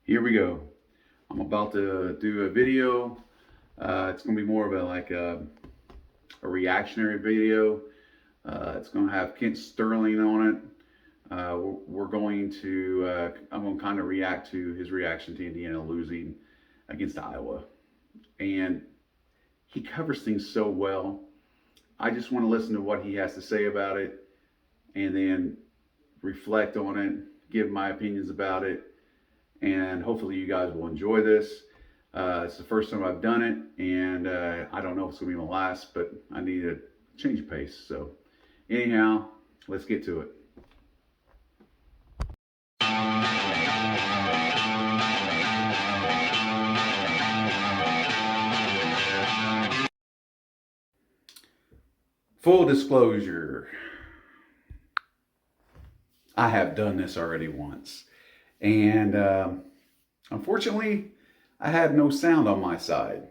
Here we go. I'm about to do a video. It's going to be more of a reactionary video. It's going to have Kent Sterling on it. We're going to, I'm going to kind of react to his reaction to Indiana losing against Iowa. And he covers things so well. I just want to listen to what he has to say about it and then reflect on it, give my opinions about it. And hopefully you guys will enjoy this. It's the first time I've done it, and I don't know if it's going to be my last, but I need a change of pace. So anyhow, let's get to it. Full disclosure, I have done this already once. And unfortunately, I had no sound on my side.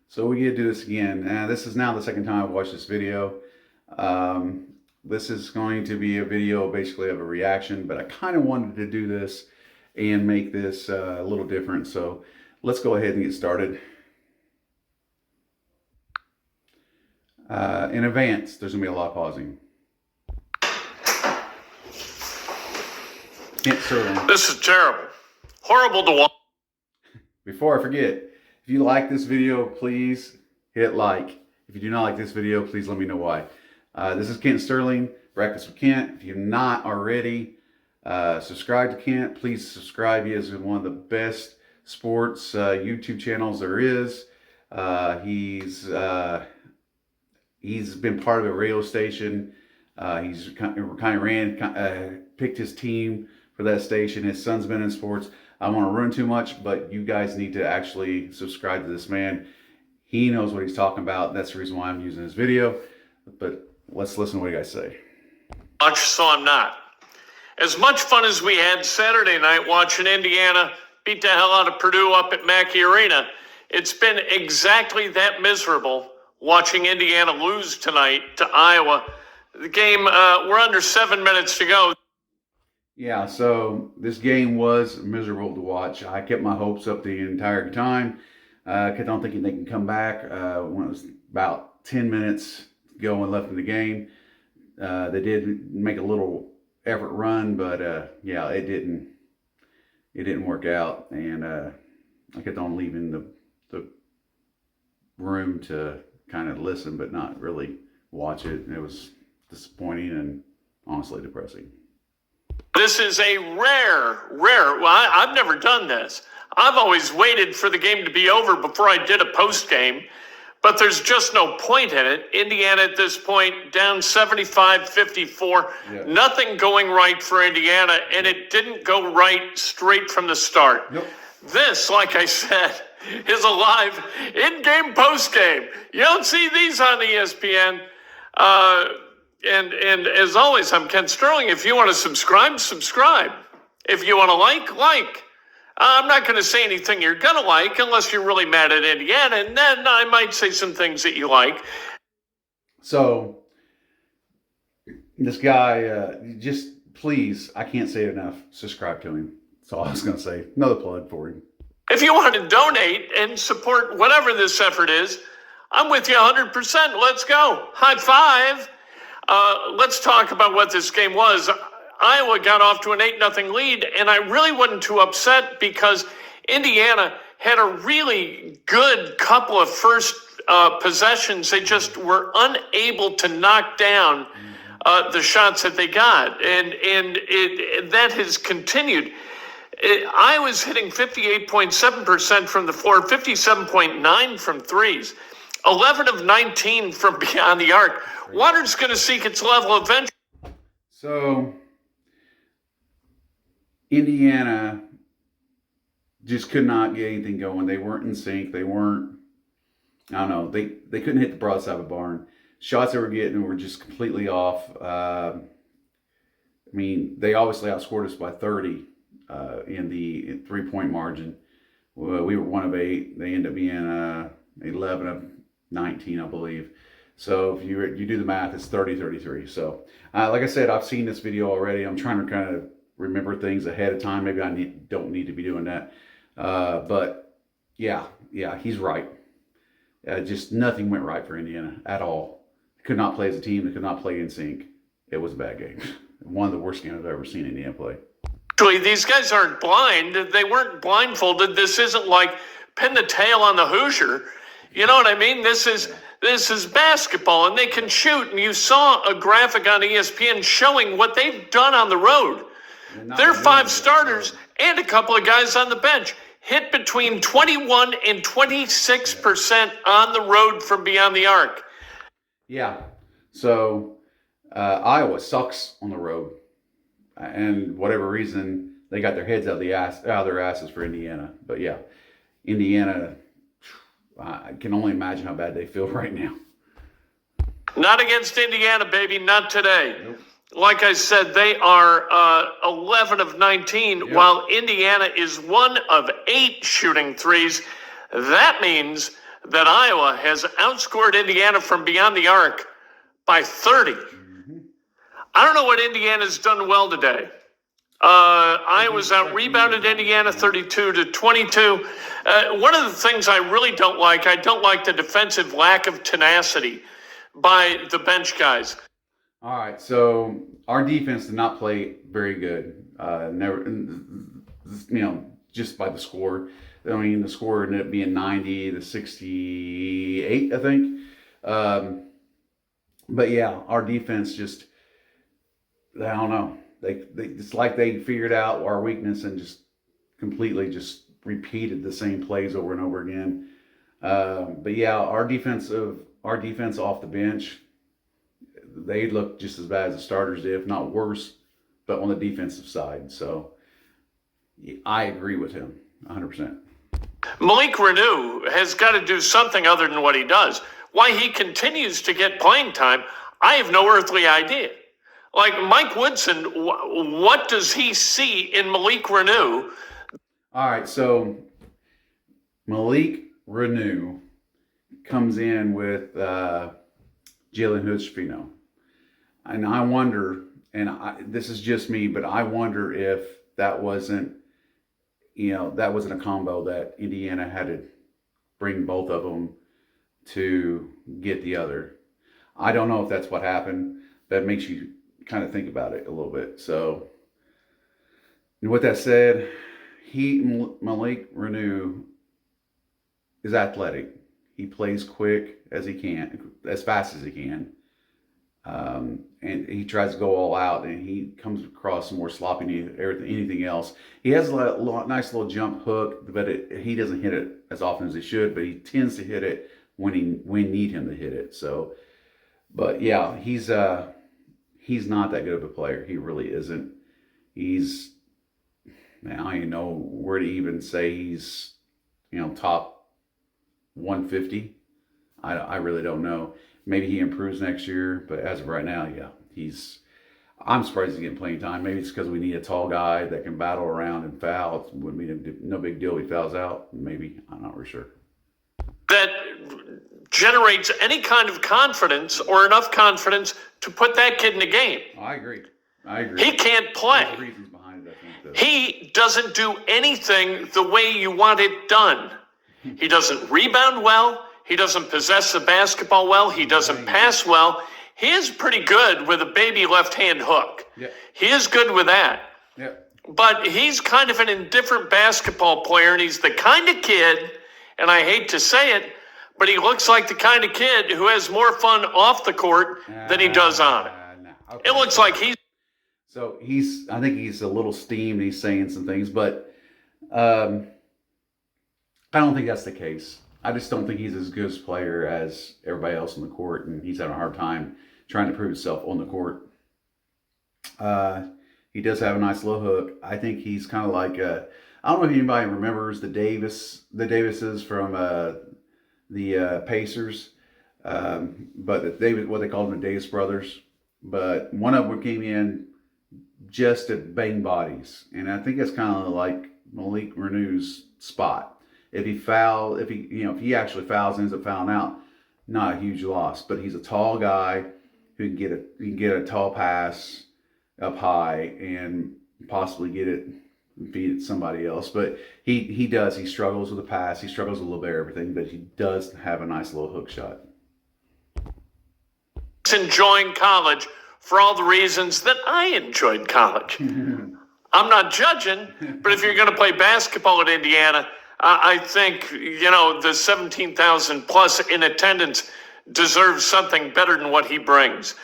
So we get to do this again. This is now the second time I've watched this video. This is going to be a video basically of a reaction, but I kind of wanted to do this and make this a little different. So let's go ahead and get started. In advance, there's going to be a lot of pausing. Kent Sterling. This is terrible. Horrible to watch. Before I forget, if you like this video, please hit like. If you do not like this video, please let me know why. This is Kent Sterling, Breakfast with Kent. If you've not already, subscribe to Kent. Please subscribe. He is one of the best sports YouTube channels there is. He's been part of a radio station. He's kind of picked his team for that station. His son's been in sports. I don't want to ruin too much, but you guys need to actually subscribe to this man. He knows what he's talking about. That's the reason why I'm using this video. But let's listen to what you guys say. So I'm not. As much fun as we had Saturday night watching Indiana beat the hell out of Purdue up at Mackey Arena, it's been exactly that miserable watching Indiana lose tonight to Iowa. The game, we're under 7 minutes to go. Yeah, so this game was miserable to watch. I kept my hopes up the entire time. Kept on thinking they can come back. When it was about 10 minutes going left in the game, they did make a little effort run, but yeah, it didn't work out. And I kept on leaving the room to kind of listen, but not really watch it. And it was disappointing and honestly depressing. This is a rare, well, I've never done this. I've always waited for the game to be over before I did a post game, but there's just no point in it. Indiana at this point down 75-54, yeah. Nothing going right for Indiana, and it didn't go right straight from the start. Nope. This, like I said, is a live in-game post-game. You don't see these on ESPN. And as always, I'm Kent Sterling. If you want to subscribe, subscribe. If you want to like. I'm not going to say anything you're going to like unless you're really mad at Indiana, and then I might say some things that you like. So, this guy, just please, I can't say it enough, subscribe to him. That's all I was going to say. Another plug for him. If you want to donate and support whatever this effort is, I'm with you 100%. Let's go. High five. Let's talk about what this game was. Iowa got off to an 8-0 lead, and I really wasn't too upset because Indiana had a really good couple of first possessions. They just were unable to knock down the shots that they got, and that has continued. Iowa's hitting 58.7% from the floor, 57.9% from threes, 11 of 19 from beyond the arc. Water's going to seek its level eventually. So, Indiana just could not get anything going. They weren't in sync. They weren't, I don't know, they couldn't hit the broadside of a barn. Shots they were getting were just completely off. I mean, they obviously outscored us by 30 in the three-point margin. We were 1 of 8. They ended up being 11 of 19, I believe. So if you do the math, it's 30-33. So like I said, I've seen this video already. I'm trying to kind of remember things ahead of time. Maybe don't need to be doing that. But yeah, he's right. Just nothing went right for Indiana at all. Could not play as a team. They could not play in sync. It was a bad game. One of the worst games I've ever seen Indiana play. Actually, these guys aren't blind. They weren't blindfolded. This isn't like pin the tail on the Hoosier. You know what I mean? This is basketball, and they can shoot. And you saw a graphic on ESPN showing what they've done on the road. Their 5 starters and a couple of guys on the bench hit between 21 and 26% on the road from beyond the arc. Yeah. So Iowa sucks on the road, and whatever reason they got their heads out of their asses for Indiana. But yeah, Indiana, I can only imagine how bad they feel right now. Not against Indiana, baby. Not today. Nope. Like I said, they are 11 of 19, yep, while Indiana is 1 of 8 shooting threes. That means that Iowa has outscored Indiana from beyond the arc by 30. Mm-hmm. I don't know what Indiana's done well today. Iowa's out-rebounded Indiana 32-22. One of the things I really don't like the defensive lack of tenacity by the bench guys. All right, so our defense did not play very good. Just by the score. I mean, the score ended up being 90-68, I think. But yeah, our defense just, I don't know. It's like they figured out our weakness and just completely just repeated the same plays over and over again. But yeah, our defense off the bench, they looked just as bad as the starters did, if not worse, but on the defensive side. So I agree with him 100%. Malik Reneau has got to do something other than what he does. Why he continues to get playing time, I have no earthly idea. Like Mike Woodson, what does he see in Malik Reneau? All right, so Malik Reneau comes in with Jalen Hood-Schifino. And I wonder, this is just me, but I wonder if that wasn't a combo that Indiana had to bring both of them to get the other. I don't know if that's what happened. That makes you kind of think about it a little bit. So, and with that said, Malik Reneau is athletic. He plays quick as he can, as fast as he can. And he tries to go all out, and he comes across more sloppy than anything else. He has a nice little jump hook, but he doesn't hit it as often as he should, but he tends to hit it when need him to hit it. So, but yeah, he's not that good of a player. He really isn't. I don't even know where to even say he's, top 150. I really don't know. Maybe he improves next year, but as of right now, yeah, I'm surprised he's getting playing time. Maybe it's because we need a tall guy that can battle around and foul. It wouldn't be no big deal if he fouls out. Maybe, I'm not really sure. That generates any kind of confidence or enough confidence to put that kid in the game. I agree. He can't play. There's reasons behind it, I think, though. He doesn't do anything the way you want it done. He doesn't rebound well. He doesn't possess the basketball well. He doesn't pass well. He is pretty good with a baby left-hand hook. Yeah. He is good with that. Yeah. But he's kind of an indifferent basketball player, and he's the kind of kid, and I hate to say it, but he looks like the kind of kid who has more fun off the court than he does on it. No. Okay. It looks like he's... So I think he's a little steamed. He's saying some things, but I don't think that's the case. I just don't think he's as good a player as everybody else on the court, and he's having a hard time trying to prove himself on the court. He does have a nice little hook. I think he's kind of like I don't know if anybody remembers the Davises from the Pacers, but what they called them the Davis brothers. But one of them came in just to bang bodies, and I think that's kind of like Malik Reneau's spot. If he actually fouls and ends up fouling out, not a huge loss. But he's a tall guy who can get a tall pass up high, and possibly beat somebody else. But he does. He struggles with the pass. He struggles with a little bit of everything, but he does have a nice little hook shot. Enjoying college for all the reasons that I enjoyed college. I'm not judging, but if you're going to play basketball at Indiana, I think, the 17,000 plus in attendance deserves something better than what he brings.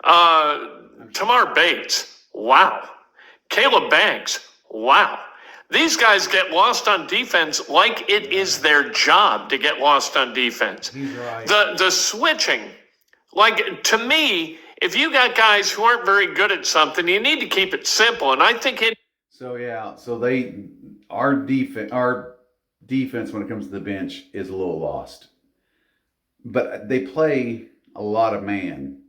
Tamar Bates, wow. Caleb Banks, wow. These guys get lost on defense like it is their job to get lost on defense. He's right. The switching, like, to me, if you got guys who aren't very good at something, you need to keep it simple. And I think our defense when it comes to the bench is a little lost. But they play a lot of man.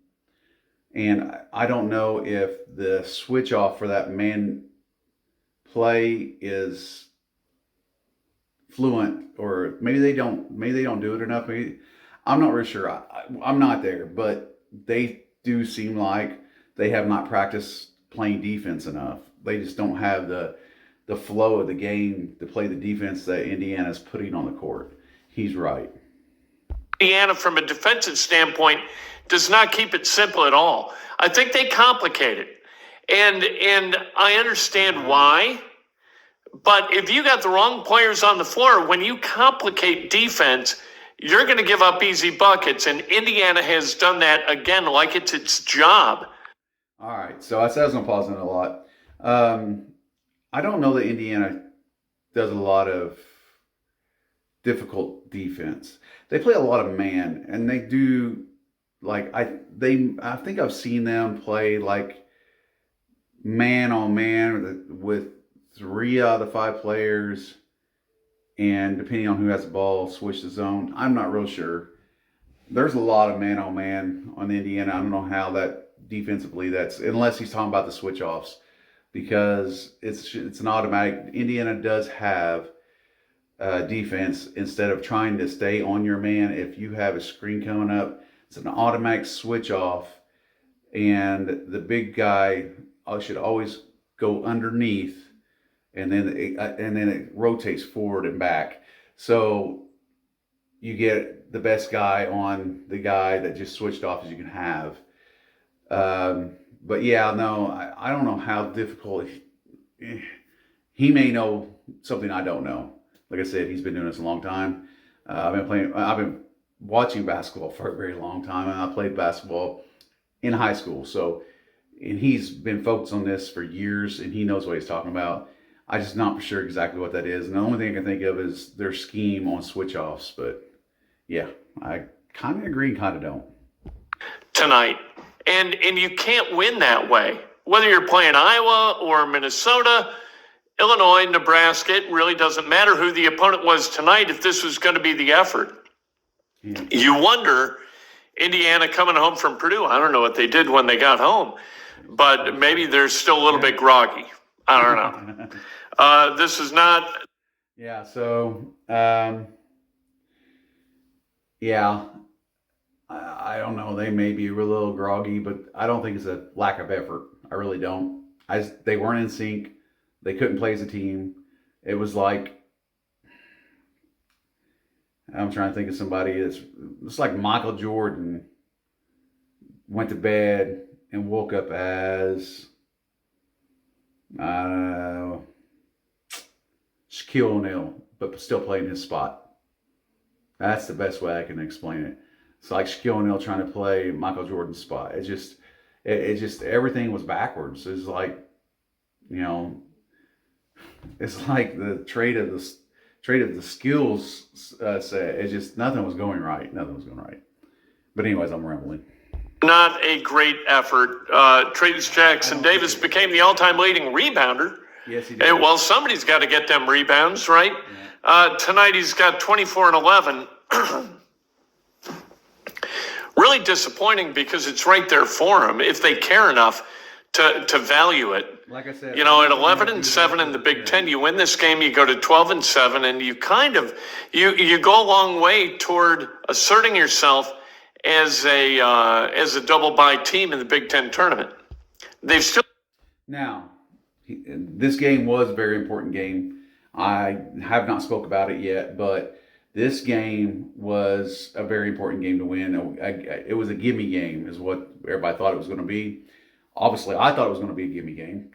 And I don't know if the switch off for that man play is fluent, or maybe they don't do it enough. I'm not really sure. I'm not there, but they do seem like they have not practiced playing defense enough. They just don't have the flow of the game to play the defense that Indiana's putting on the court. He's right. Indiana, from a defensive standpoint, does not keep it simple at all. I think they complicate it. And I understand why. But if you got the wrong players on the floor, when you complicate defense, you're going to give up easy buckets. And Indiana has done that, again, like it's its job. All right. So I said I was going to pause on it a lot. I don't know that Indiana does a lot of difficult defense. They play a lot of man, and they do, like, I think I've seen them play like man on man with 3 out of the 5 players, and depending on who has the ball, switch the zone. I'm not real sure. There's a lot of man on man on Indiana. I don't know how that defensively that's, unless he's talking about the switch offs, because it's an automatic. Indiana does have defense. Instead of trying to stay on your man, if you have a screen coming up, it's an automatic switch off, and the big guy should always go underneath, and then it rotates forward and back. So you get the best guy on the guy that just switched off as you can have. But yeah, no, I don't know how difficult. He may know something I don't know. Like I said, he's been doing this a long time. I've been watching basketball for a very long time, and I played basketball in high school. So, and he's been focused on this for years, and he knows what he's talking about. I just not for sure exactly what that is. And the only thing I can think of is their scheme on switch offs. But yeah, I kind of agree, kind of don't. Tonight. And you can't win that way. Whether you're playing Iowa or Minnesota, Illinois, Nebraska, it really doesn't matter who the opponent was tonight if this was going to be the effort. Yeah. You wonder, Indiana coming home from Purdue, I don't know what they did when they got home, but maybe they're still a little bit groggy. I don't know. This is not... Yeah, so, yeah, I don't know. They may be a little groggy, but I don't think it's a lack of effort. I really don't. They weren't in sync. They couldn't play as a team. It was like, I'm trying to think of somebody. It's like Michael Jordan went to bed and woke up as, Shaquille O'Neal, but still playing his spot. That's the best way I can explain it. It's like Shaquille O'Neal trying to play Michael Jordan's spot. It just everything was backwards. It's like, it's like the trade of the skills set. It's just nothing was going right. But anyways, I'm rambling. Not a great effort. Trace Jackson Davis became the all-time leading rebounder. Yes, he did. And, well, somebody's got to get them rebounds, right? Yeah. Tonight he's got 24 and 11. Really disappointing because it's right there for him if they care enough to value it. Like I said, at 11 and 7 in the Big Ten, you win this game, you go to 12 and 7, and you kind of you go a long way toward asserting yourself as a double bye team in the Big Ten tournament. They've still now This game was a very important game. I have not spoke about it yet, but this game was a very important game to win. It was a gimme game, is what everybody thought it was going to be. Obviously, I thought it was going to be a gimme game,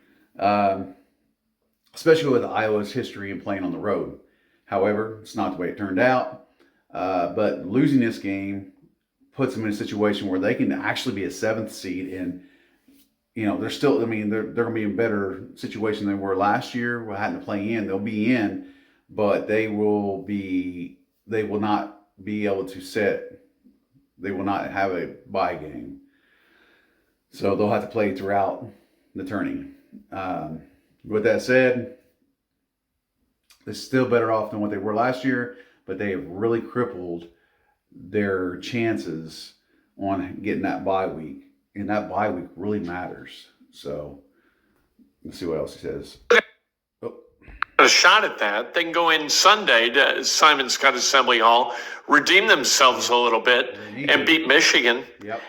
especially with Iowa's history and playing on the road. However, it's not the way it turned out. But losing this game puts them in a situation where they can actually be a 7th seed, and they're still. I mean, they're going to be in a better situation than they were last year. We had to play in. They'll be in, but they will not be able to set. They will not have a bye game, so they'll have to play throughout the tourney. With that said, they're still better off than what they were last year, but they have really crippled their chances on getting that bye week. And that bye week really matters. So let's see what else he says. Oh. A shot at that. They can go in Sunday to Simon Scott Assembly Hall, redeem themselves a little bit, and beat Michigan,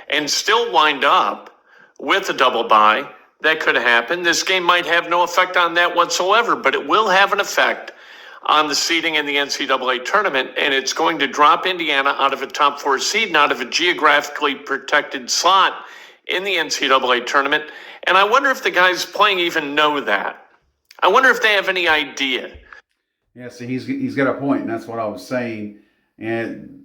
and still wind up with a double bye. That could happen. This game might have no effect on that whatsoever, but it will have an effect on the seeding in the NCAA tournament, and it's going to drop Indiana out of a top 4 seed and out of a geographically protected slot in the NCAA tournament. And I wonder if the guys playing even know that. I wonder if they have any idea. Yeah, see, he's got a point, and that's what I was saying. And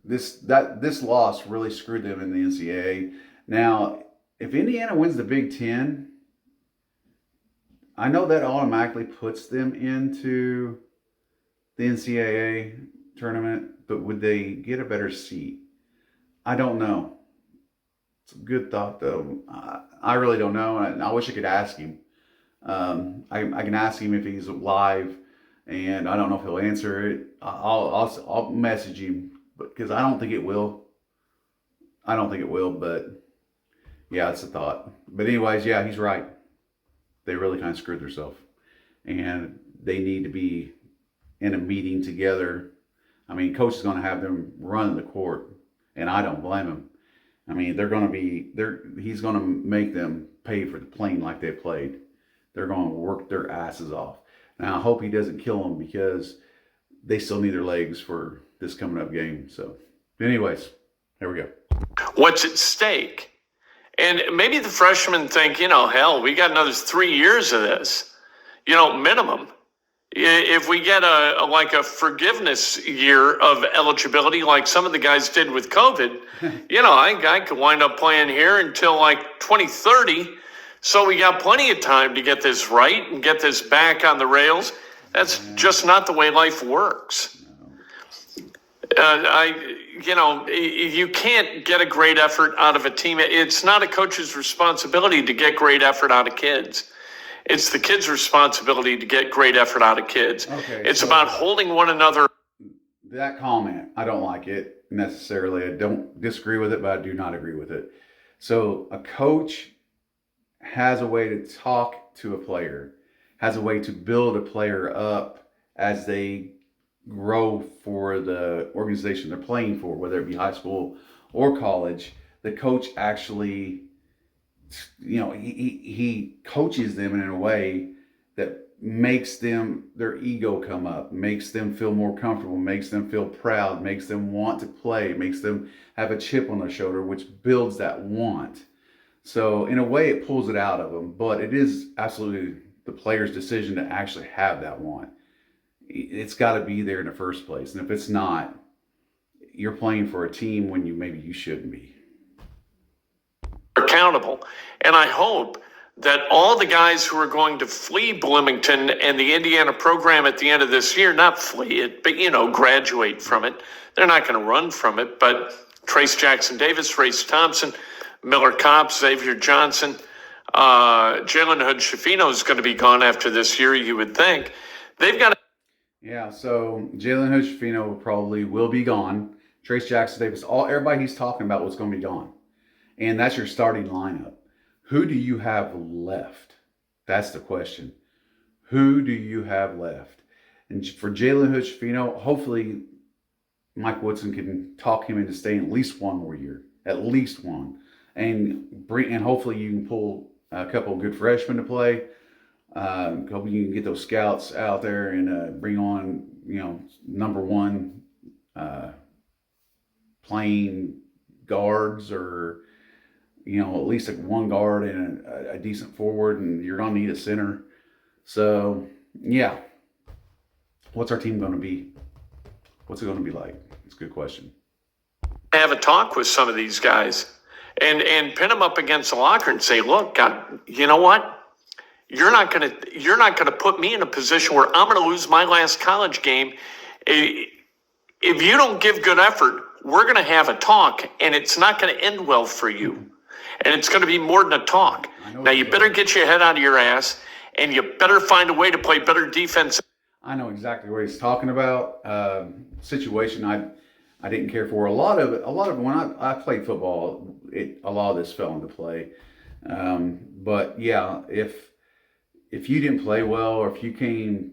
this loss really screwed them in the NCAA. Now, if Indiana wins the Big Ten, I know that automatically puts them into the NCAA tournament, but would they get a better seat? I don't know. It's a good thought, though. I really don't know. I wish I could ask him. I can ask him if he's live, and I don't know if he'll answer it. I'll message him, because I don't think it will. But yeah, it's a thought. But anyways, yeah, he's right. They really kind of screwed themselves, and they need to be in a meeting together. I mean, coach is going to have them run the court, and I don't blame him. I mean, he's going to make them pay for the plane like they played. They're going to work their asses off. Now, I hope he doesn't kill them, because they still need their legs for this coming up game. So, anyways, there we go. What's at stake? And maybe the freshmen think, hell, we got another 3 years of this, minimum. If we get a forgiveness year of eligibility, like some of the guys did with COVID, I could wind up playing here until like 2030. So we got plenty of time to get this right and get this back on the rails. That's just not the way life works. You can't get a great effort out of a team. It's not a coach's responsibility to get great effort out of kids. It's the kids' responsibility to get great effort out of kids. Okay, it's about holding one another. That comment, I don't like it necessarily. I don't disagree with it, but I do not agree with it. So a coach has a way to talk to a player, has a way to build a player up as they grow for the organization they're playing for, whether it be high school or college. The coach actually, he coaches them in a way that makes their ego come up, makes them feel more comfortable, makes them feel proud, makes them want to play, makes them have a chip on their shoulder, which builds that want. So in a way, it pulls it out of them, but it is absolutely the player's decision to actually have that want. It's got to be there in the first place. And if it's not, you're playing for a team when maybe you shouldn't be. Accountable. And I hope that all the guys who are going to flee Bloomington and the Indiana program at the end of this year, not flee it, but, graduate from it. They're not going to run from it, but Trace Jackson Davis, Race Thompson, Miller Kopp, Xavier Johnson, Jalen Hood-Schifino is going to be gone after this year, you would think. They've got to. Yeah, so Jalen Hood-Schifino probably will be gone. Trace Jackson Davis, everybody he's talking about was going to be gone. And that's your starting lineup. Who do you have left? That's the question. Who do you have left? And for Jalen Hood-Schifino, hopefully Mike Woodson can talk him into staying at least one more year. At least one. And hopefully you can pull a couple of good freshmen to play. Hope you can get those scouts out there and bring on, number one playing guards, or at least like one guard and a decent forward, and you're gonna need a center. So yeah, what's our team gonna be? What's it gonna be like? It's a good question. Have a talk with some of these guys and pin them up against the locker and say, look, God, you know what? You're not gonna put me in a position where I'm gonna lose my last college game. If you don't give good effort, we're gonna have a talk, and it's not gonna end well for you. And it's gonna be more than a talk. Now you better get your head out of your ass, and you better find a way to play better defense. I know exactly what he's talking about. Situation I didn't care for. A lot of when I played football, a lot of this fell into play. But yeah, if you didn't play well, or if you came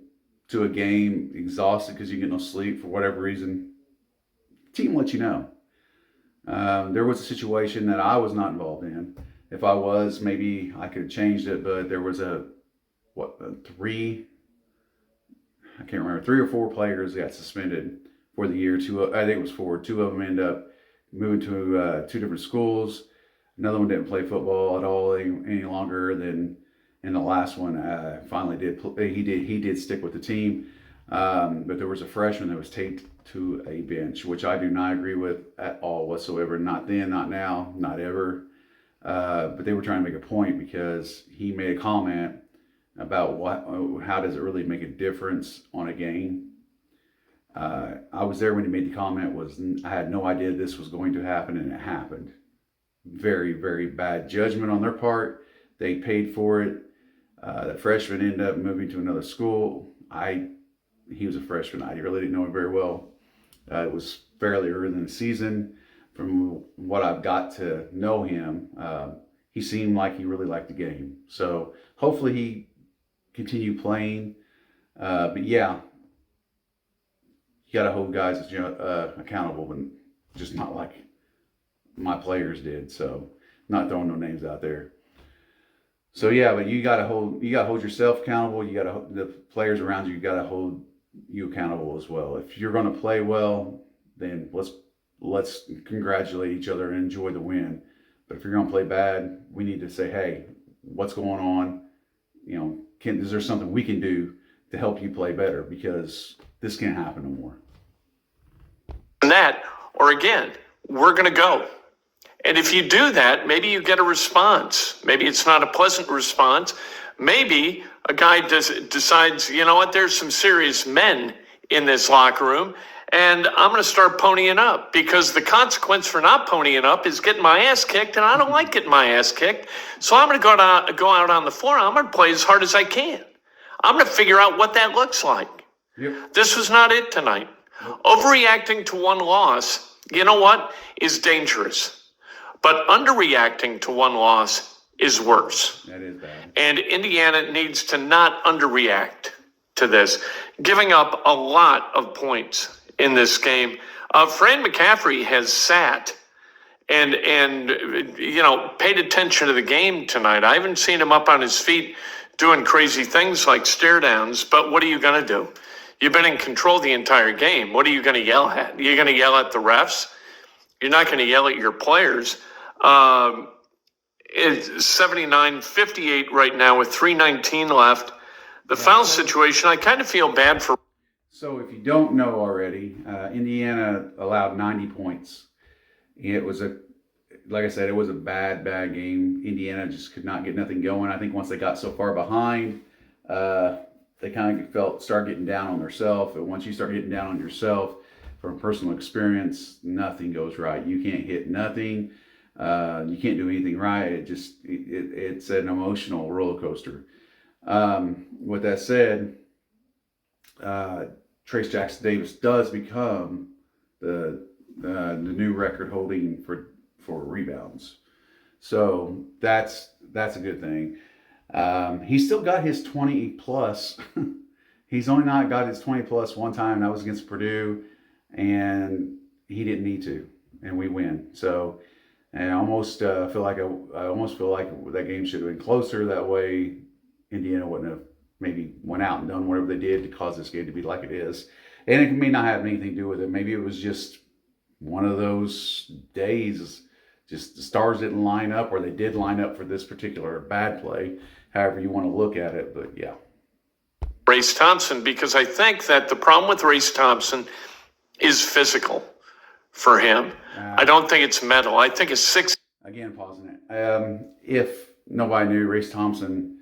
to a game exhausted because you get no sleep for whatever reason, the team let you know. There was a situation that I was not involved in. If I was, maybe I could have changed it, but there was three or four players got suspended for the year. I think it was four. Two of them ended up moving to two different schools. Another one didn't play football at all any longer than. And the last one finally did. He did stick with the team, but there was a freshman that was taped to a bench, which I do not agree with at all whatsoever. Not then, not now, not ever. But they were trying to make a point because he made a comment about how does it really make a difference on a game. I was there when he made the comment. I had no idea this was going to happen, and it happened. Very, very bad judgment on their part. They paid for it. The freshman ended up moving to another school. He was a freshman. I really didn't know him very well. It was fairly early in the season. From what I've got to know him, he seemed like he really liked the game. So hopefully he continue playing. But yeah, you got to hold guys accountable, and just not like my players did. So not throwing no names out there. So yeah, but you gotta hold yourself accountable. You gotta the players around you. You gotta hold you accountable as well. If you're gonna play well, then let's congratulate each other and enjoy the win. But if you're gonna play bad, we need to say, hey, what's going on? Is there something we can do to help you play better? Because this can't happen no more. And that, or again, we're gonna go. And if you do that, maybe you get a response. Maybe it's not a pleasant response. Maybe a guy decides, you know what, there's some serious men in this locker room, and I'm going to start ponying up, because the consequence for not ponying up is getting my ass kicked, and I don't like getting my ass kicked. So I'm going to go out on the floor. I'm going to play as hard as I can. I'm going to figure out what that looks like. Yep. This was not it tonight. Overreacting to one loss, you know what, is dangerous. But underreacting to one loss is worse. That is bad. And Indiana needs to not underreact to this, giving up a lot of points in this game. Fran McCaffrey has sat and paid attention to the game tonight. I haven't seen him up on his feet doing crazy things like stare downs, but what are you going to do? You've been in control the entire game. What are you going to yell at? You're going to yell at the refs? You're not going to yell at your players. It's 79-58 right now with 3:19 left. The foul situation, I kind of feel bad for. So if you don't know already, Indiana allowed 90 points. It was like I said, it was a bad game. Indiana just could not get nothing going. I think once they got so far behind, they kind of start getting down on themselves. And once you start getting down on yourself, from personal experience, nothing goes right. You can't hit nothing. You can't do anything right. It's an emotional roller coaster. With that said, Trace Jackson Davis does become the new record holding for rebounds. So that's a good thing. He's still got his 20 plus. He's only not got his 20 plus one time. That was against Purdue, and he didn't need to, and we win. So, and I almost feel like that game should have been closer. That way, Indiana wouldn't have maybe went out and done whatever they did to cause this game to be like it is. And it may not have anything to do with it. Maybe it was just one of those days, just the stars didn't line up, or they did line up for this particular bad play, however you want to look at it. But yeah. Race Thompson, because I think that the problem with Race Thompson is physical for him. I don't think it's mental. I think it's Again, pausing it. If nobody knew, Race Thompson,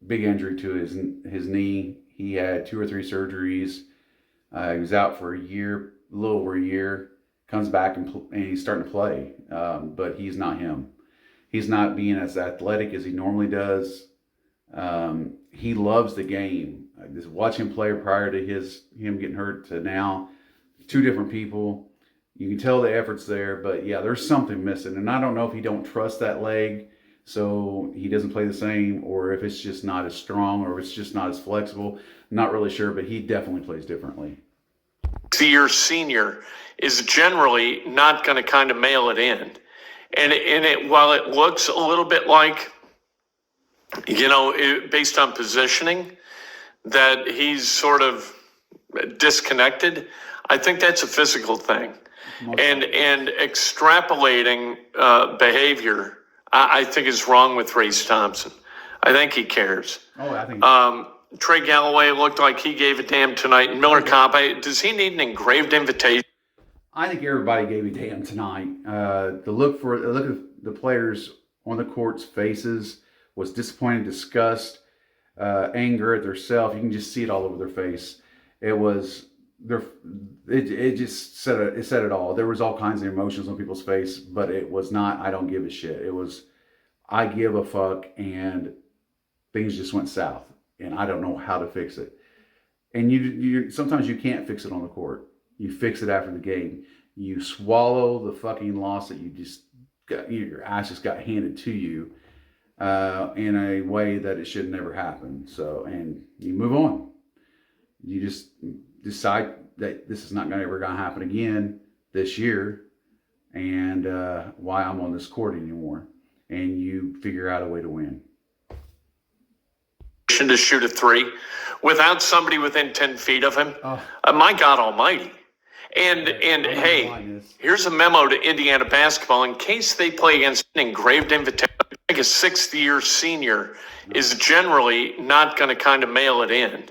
big injury to his knee. He had 2 or 3 surgeries. He was out for a year, a little over a year. Comes back and he's starting to play, but he's not him. He's not being as athletic as he normally does. He loves the game. Just watch him play prior to him getting hurt to now. 2 different people. You can tell the effort's there, but yeah, there's something missing. And I don't know if he don't trust that leg, so he doesn't play the same, or if it's just not as strong, or if it's just not as flexible. Not really sure, but he definitely plays differently. Your senior is generally not going to kind of mail it in. And while it looks a little bit like, based on positioning, that he's sort of disconnected, I think that's a physical thing. And extrapolating behavior, I think is wrong with Race Thompson. I think he cares. Oh, I think. Trey Galloway looked like he gave a damn tonight. And Miller Kopp, does he need an engraved invitation? I think everybody gave a damn tonight. The look of the players on the court's faces was disappointed, disgust, anger at themselves. You can just see it all over their face. It just said it all. There was all kinds of emotions on people's face, but it was not, I don't give a shit. It was, I give a fuck, and things just went south, and I don't know how to fix it. And you sometimes you can't fix it on the court. You fix it after the game. You swallow the fucking loss that you just got, your ass just got handed to you in a way that it should never happen. So, and you move on. You just decide that this is not ever going to happen again this year, and why I'm on this court anymore. And you figure out a way to win. To shoot a 3 without somebody within 10 feet of him. My God Almighty. And hey, here's a memo to Indiana basketball in case they play against an engraved invitation. I think a 6th-year senior is generally not going to kind of mail it in.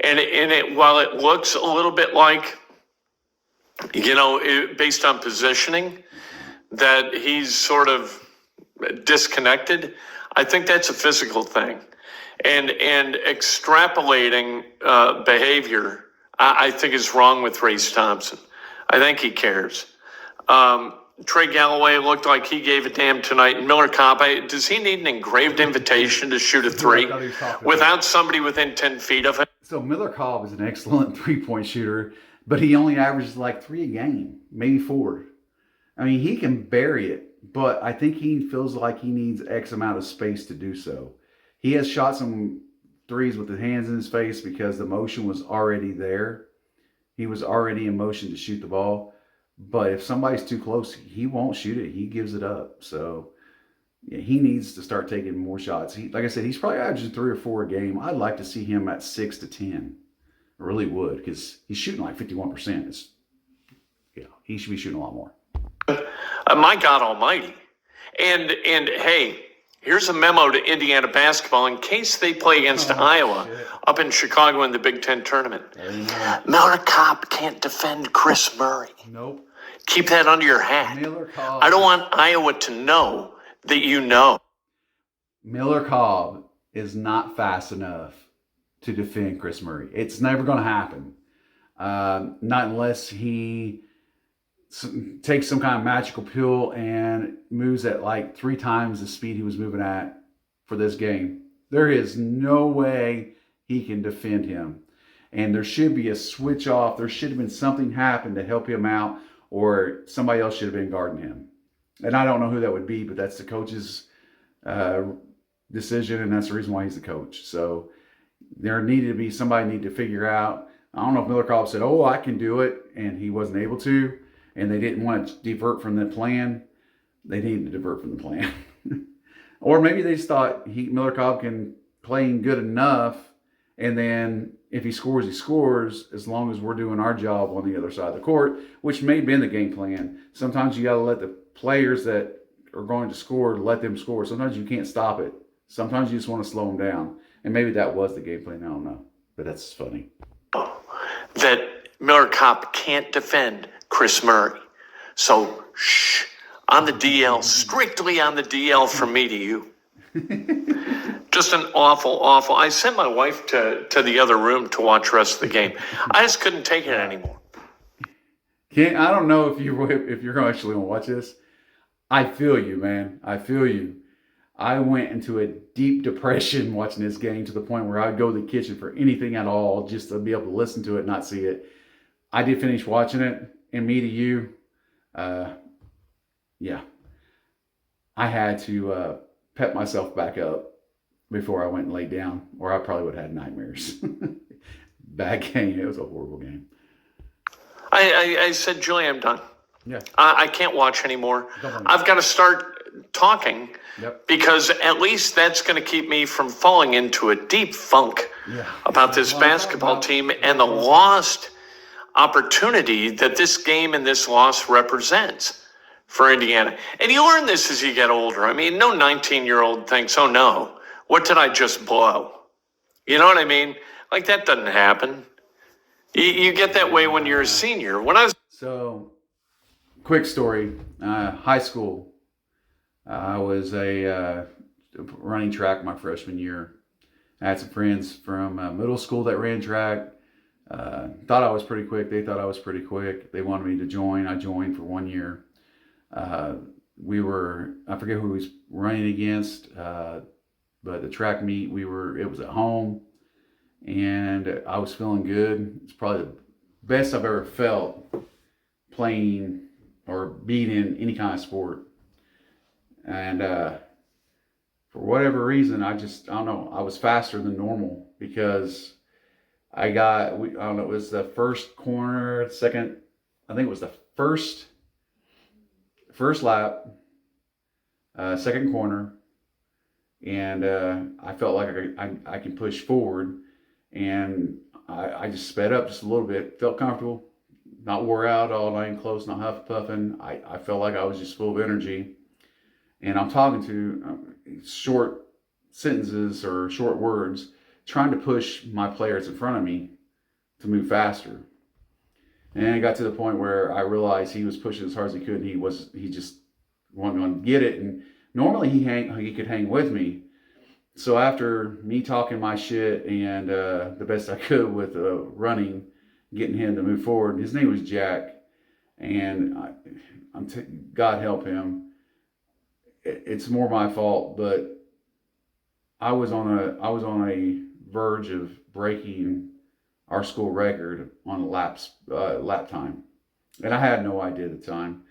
And while it looks a little bit like, based on positioning, that he's sort of disconnected, I think that's a physical thing. And extrapolating behavior, I think is wrong with Race Thompson. I think he cares. Trey Galloway looked like he gave a damn tonight. And Miller Kopp, does he need an engraved invitation to shoot a 3 without somebody within 10 feet of him? So Miller Kopp is an excellent 3-point shooter, but he only averages like 3 a game, maybe 4. I mean, he can bury it, but I think he feels like he needs X amount of space to do so. He has shot some 3s with his hands in his face because the motion was already there. He was already in motion to shoot the ball. But if somebody's too close, he won't shoot it. He gives it up. So yeah, he needs to start taking more shots. Like I said, he's probably averaging 3 or 4 a game. I'd like to see him at 6 to 10. I really would, because he's shooting like 51%. He should be shooting a lot more. My God Almighty. And hey, here's a memo to Indiana basketball in case they play against Iowa up in Chicago in the Big Ten tournament. Miller Kopp can't defend Chris Murray. Nope. Keep that under your hat. I don't want Iowa to know that you know. Miller Kopp is not fast enough to defend Chris Murray. It's never going to happen. Not unless he takes some kind of magical pill and moves at like 3 times the speed he was moving at for this game. There is no way he can defend him. And there should be a switch off. There should have been something happen to help him out, or somebody else should have been guarding him. And I don't know who that would be, but that's the coach's decision, and that's the reason why he's the coach. So there needed to be somebody need to figure out. I don't know if Miller Kopp said, "Oh, I can do it," and he wasn't able to, and they didn't want to divert from the plan. They needed to divert from the plan. Or maybe they just thought Miller Kopp can playing good enough, and then if he scores, he scores, as long as we're doing our job on the other side of the court, which may have been the game plan. Sometimes you got to let the players that are going to score, let them score. Sometimes you can't stop it. Sometimes you just want to slow them down. And maybe that was the game plan. I don't know. But that's funny. That Miller Kopp can't defend Chris Murray. So, shh, on the DL, strictly on the DL from me to you. Just an awful. I sent my wife to the other room to watch the rest of the game. I just couldn't take it anymore. I don't know if you're actually going to watch this. I feel you, man. I feel you. I went into a deep depression watching this game to the point where I'd go to the kitchen for anything at all just to be able to listen to it, not see it. I did finish watching it, and me to you, yeah. I had to pep myself back up before I went and laid down, or I probably would have had nightmares. Bad game. It was a horrible game. I said, Julie, I'm done. Yeah. I can't watch anymore. I've got to start talking. Yep. Because at least that's going to keep me from falling into a deep funk about this basketball team and the lost opportunity that this game and this loss represents for Indiana. And you learn this as you get older. I mean, no 19-year-old thinks, oh no, what did I just blow? You know what I mean? Like, that doesn't happen. You get that way when you're a senior. So, quick story. High school. I was running track my freshman year. I had some friends from middle school that ran track. Thought I was pretty quick. They thought I was pretty quick. They wanted me to join. I joined for 1 year. I forget who we was running against, but the track meet, it was at home, and I was feeling good. It's probably the best I've ever felt playing or being in any kind of sport. And for whatever reason, I don't know, I was faster than normal because it was the first corner, second, I think it was the first lap, second corner, and I felt like I can push forward, and I just sped up just a little bit, felt comfortable, not wore out, all night close, not huff puffing. I felt like I was just full of energy. And I'm talking to short sentences or short words, trying to push my players in front of me to move faster. And it got to the point where I realized he was pushing as hard as he could, and he just wasn't going to get it. And normally he could hang with me. So after me talking my shit and the best I could with running, getting him to move forward, his name was Jack, and God help him. It's more my fault, but I was on a verge of breaking our school record on lap time, and I had no idea at the time.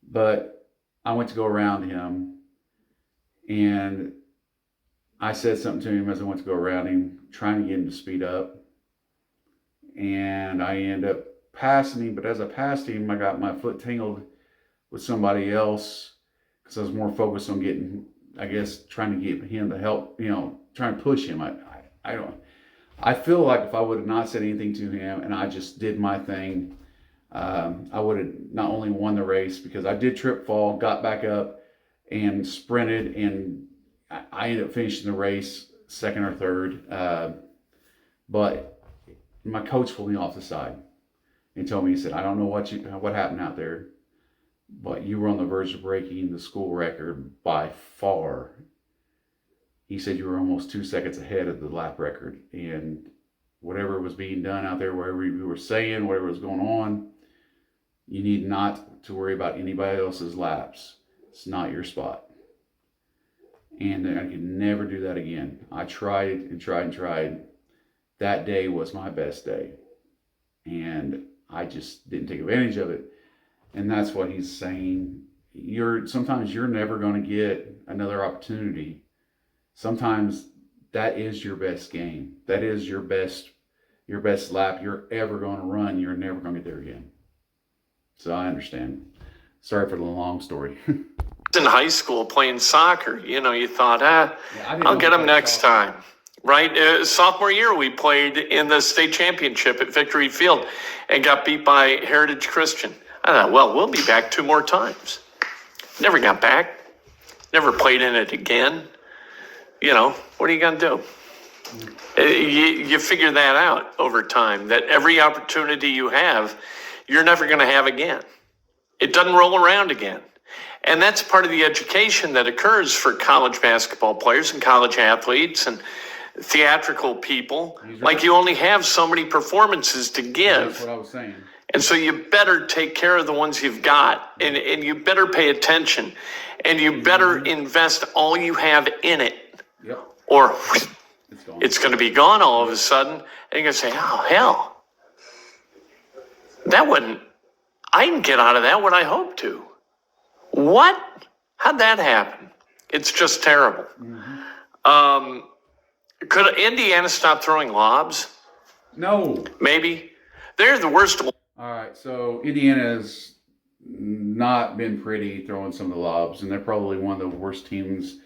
But I went to go around him, and I said something to him as I went to go around him, trying to get him to speed up, and I ended up passing him. But as I passed him, I got my foot tangled with somebody else, because I was more focused on trying to get him to help, trying to push him. I feel like if I would have not said anything to him and I just did my thing, I would have not only won the race, because I did trip fall, got back up and sprinted, and I ended up finishing the race second or third. But my coach pulled me off the side and told me, he said, I don't know what happened out there, but you were on the verge of breaking the school record by far. He said you were almost 2 seconds ahead of the lap record, and whatever was being done out there, whatever you were saying, whatever was going on, you need not to worry about anybody else's laps. It's not your spot. And I could never do that again. I tried and tried and tried. That day was my best day, and I just didn't take advantage of it. And that's what he's saying. Sometimes you're never going to get another opportunity. Sometimes that is your best game. That is your best lap you're ever going to run. You're never going to get there again. So I understand. Sorry for the long story. In high school playing soccer, you thought, I'll get him next time. right? Sophomore year, we played in the state championship at Victory Field and got beat by Heritage Christian. I thought, well, we'll be back 2 more times. Never got back. Never played in it again. What are you going to do? You figure that out over time, that every opportunity you have, you're never going to have again. It doesn't roll around again. And that's part of the education that occurs for college basketball players and college athletes and theatrical people. Like, you only have so many performances to give. That's what I was saying. And so you better take care of the ones you've got, and you better pay attention, and you better invest all you have in it. Yep. Or It's gone. it's going to be gone all of a sudden, and you're going to say, oh, hell, I didn't get out of that what I hoped to. What? How'd that happen? It's just terrible. Could Indiana stop throwing lobs? No. Maybe. They're the worst. All right, so Indiana's not been pretty throwing some of the lobs, and they're probably one of the worst teams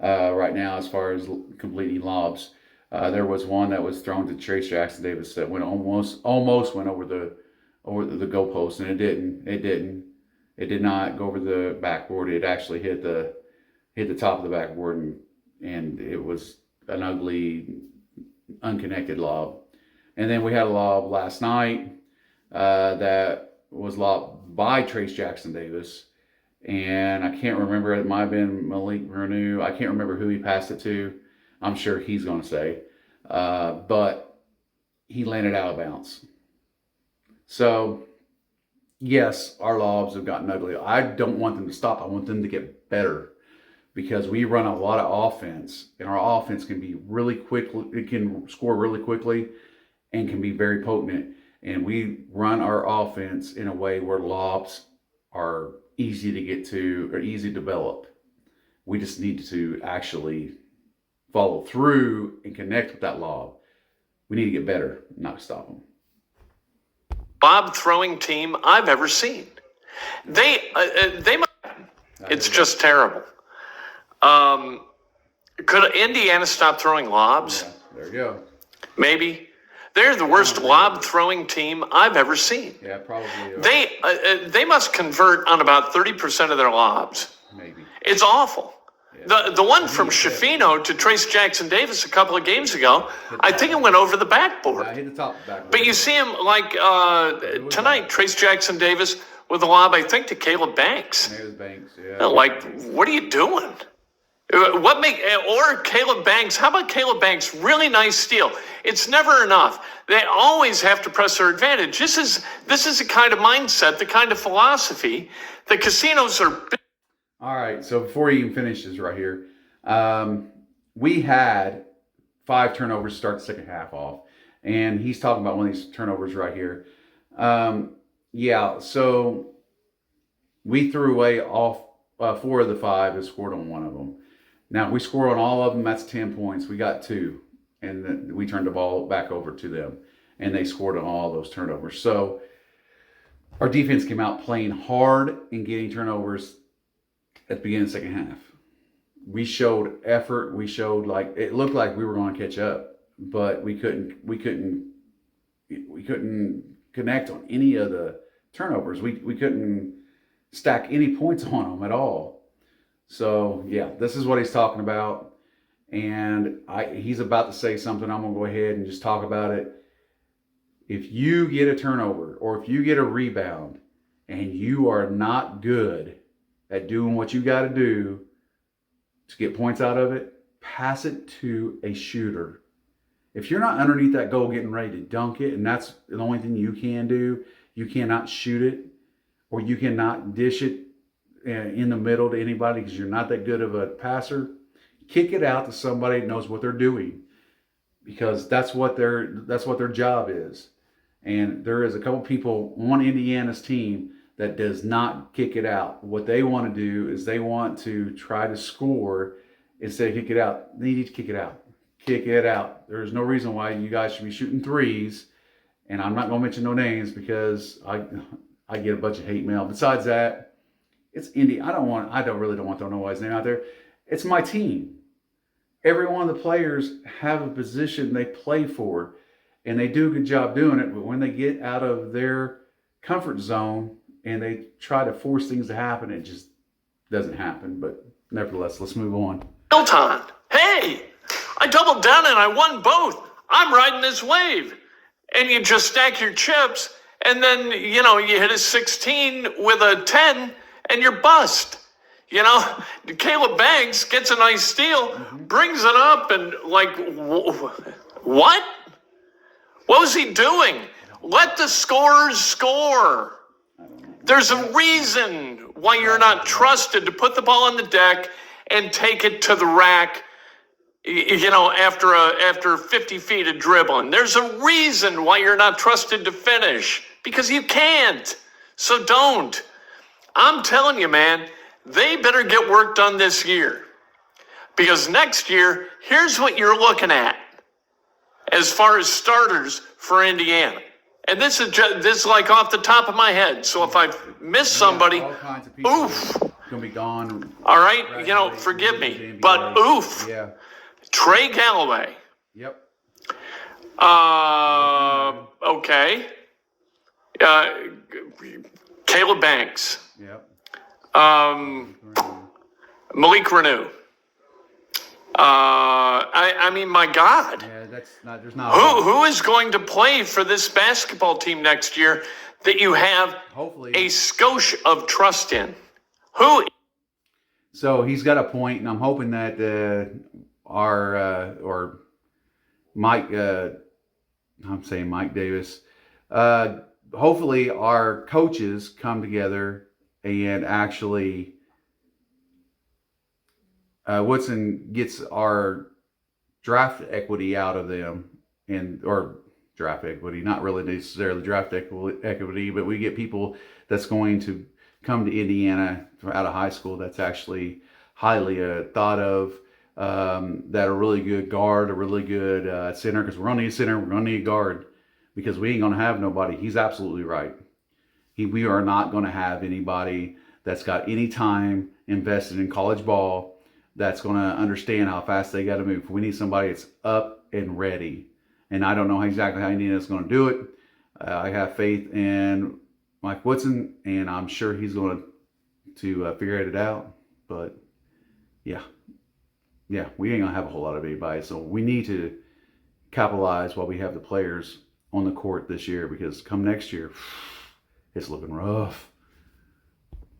right now as far as completing lobs. There was one that was thrown to Trace Jackson Davis that went almost went over the goalpost, and it didn't. It did not go over the backboard. It actually hit the top of the backboard, and it was an ugly, unconnected lob. And then we had a lob last night that was lobbed by Trace Jackson Davis, and I can't remember. It might have been Malik Renew. I can't remember who he passed it to. I'm sure he's going to say, but he landed out of bounds. So, yes, our lobs have gotten ugly. I don't want them to stop. I want them to get better, because we run a lot of offense, and our offense can be really quick. It can score really quickly and can be very potent. And we run our offense in a way where lobs are easy to get to or easy to develop. We just need to actually follow through and connect with that lob. We need to get better, not stop them. Lob throwing team I've ever seen. It's just terrible. Could Indiana stop throwing lobs? Yeah, there you go. Maybe. They're the worst lob throwing team I've ever seen. Yeah, probably. They must convert on about 30% of their lobs. Maybe. It's awful. Yeah. The one from Shafino to Trace Jackson Davis a couple of games ago, I think it went over the backboard. Yeah, I hit the top of the backboard. But you see him like tonight, Trace Jackson Davis with a lob, I think, to Caleb Banks. There's Banks, yeah. Like, what are you doing? Or Caleb Banks? How about Caleb Banks? Really nice steal. It's never enough. They always have to press their advantage. This is the kind of mindset, the kind of philosophy that casinos are. All right, so before he even finishes right here, we had 5 turnovers to start the second half off. And he's talking about one of these turnovers right here. Yeah, so we threw away all 4 of the 5 and scored on 1 of them. Now, if we score on all of them, that's 10 points. We got 2, and then we turned the ball back over to them, and they scored on all those turnovers. So our defense came out playing hard and getting turnovers at the beginning of the second half. We showed effort. We showed it looked like we were going to catch up, but we couldn't connect on any of the turnovers. We couldn't stack any points on them at all. So yeah, this is what he's talking about, and he's about to say something. I'm gonna go ahead and just talk about it. If you get a turnover or if you get a rebound and you are not good at doing what you got to do to get points out of it, pass it to a shooter. If you're not underneath that goal getting ready to dunk it, and that's the only thing you can do, you cannot shoot it, or you cannot dish it in the middle to anybody because you're not that good of a passer, kick it out to somebody that knows what they're doing, because that's what their job is. And there is a couple people on Indiana's team that does not kick it out. What they want to do is they want to try to score instead of kick it out. They need to kick it out. Kick it out. There's no reason why you guys should be shooting threes. And I'm not going to mention no names because I get a bunch of hate mail. Besides that, it's Indy. I don't really want to throw nobody's name out there. It's my team. every one of the players have a position they play for, and they do a good job doing it. But when they get out of their comfort zone and they try to force things to happen, it just doesn't happen. But nevertheless, let's move on. Hilton, hey, I doubled down and I won both. I'm riding this wave. And you just stack your chips, and then, you hit a 16 with a 10, and you're bust. Caleb Banks gets a nice steal, brings it up, and what? What was he doing? Let the scorers score. There's a reason why you're not trusted to put the ball on the deck and take it to the rack, after 50 feet of dribbling. There's a reason why you're not trusted to finish, because you can't. So don't. I'm telling you, man, they better get work done this year, because next year, here's what you're looking at as far as starters for Indiana. And this is like off the top of my head. So if I miss somebody, all kinds of people oof. Gonna be gone. All right, forgive me, but oof. Yeah. Trey Galloway. Yep. Okay. Caleb Banks. Yep. Malik Renew. I mean, my God. Yeah, that's not. There's not. Who is going to play for this basketball team next year that you have hopefully a skosh of trust in? Who? So he's got a point, and I'm hoping that or Mike, I'm saying Mike Davis. Hopefully our coaches come together and actually Woodson gets our draft equity out of them, or draft equity, not really necessarily draft equity, but we get people that's going to come to Indiana out of high school that's actually highly thought of, that are really good guard, a really good center, because we're going to need a center, we're going to need a guard, because we ain't going to have nobody. He's absolutely right. We are not going to have anybody that's got any time invested in college ball that's going to understand how fast they got to move. We need somebody that's up and ready. And I don't know exactly how Indiana's going to do it. I have faith in Mike Woodson, and I'm sure he's going to figure it out. But yeah, we ain't going to have a whole lot of anybody. So we need to capitalize while we have the players on the court this year, because come next year, it's looking rough.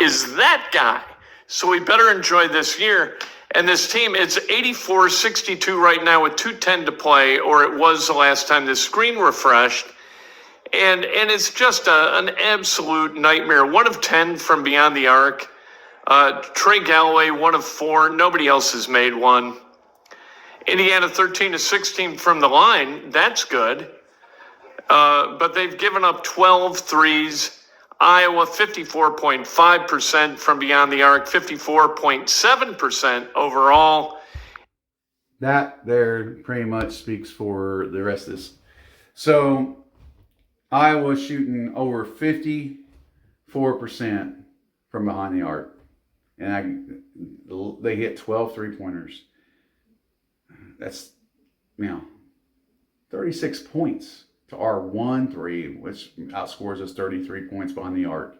Is that guy. So we better enjoy this year. And this team, it's 84-62 right now with 2:10 to play, or it was the last time the screen refreshed. And it's just an absolute nightmare. 1 of 10 from beyond the arc. Trey Galloway, 1 of 4. Nobody else has made one. Indiana 13-16 from the line. That's good. But they've given up 12 threes. Iowa 54.5% from beyond the arc, 54.7% overall. That there pretty much speaks for the rest of this. So Iowa shooting over 54% from behind the arc, and they hit 12 3-pointers. That's 36 points to our 1-3, which outscores us 33 points behind the arc.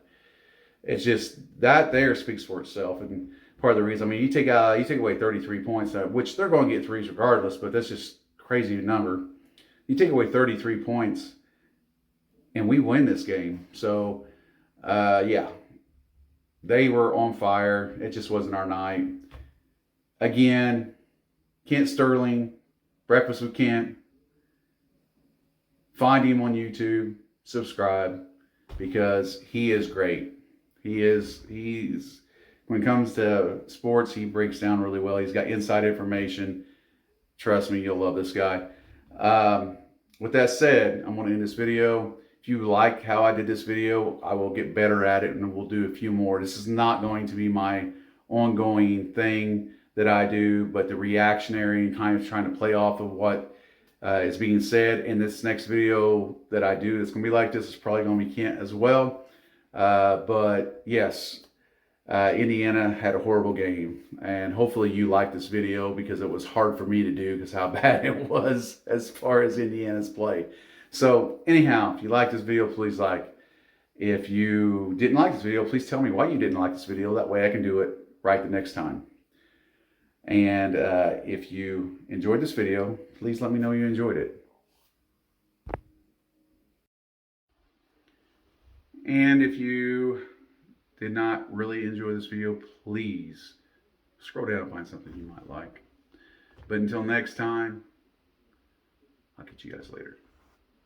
It's just that there speaks for itself, and part of the reason. I mean, you take away 33 points, which they're going to get threes regardless, but that's just crazy number. You take away 33 points, and we win this game. So, yeah, they were on fire. It just wasn't our night. Again, Kent Sterling, Breakfast with Kent. Find him on YouTube, subscribe, because he is great. He's when it comes to sports, he breaks down really well. He's got inside information. Trust me, you'll love this guy. With that said, I'm going to end this video. If you like how I did this video, I will get better at it, and we'll do a few more. This is not going to be my ongoing thing that I do, but the reactionary and kind of trying to play off of what is being said in this next video that I do. It's going to be like this. It's probably going to be Kent as well. But yes, Indiana had a horrible game, and hopefully you liked this video because it was hard for me to do because how bad it was as far as Indiana's play. So anyhow, if you like this video, please like. If you didn't like this video, please tell me why you didn't like this video. That way I can do it right the next time. And if you enjoyed this video, please let me know you enjoyed it. And if you did not really enjoy this video, please scroll down and find something you might like. But until next time, I'll catch you guys later.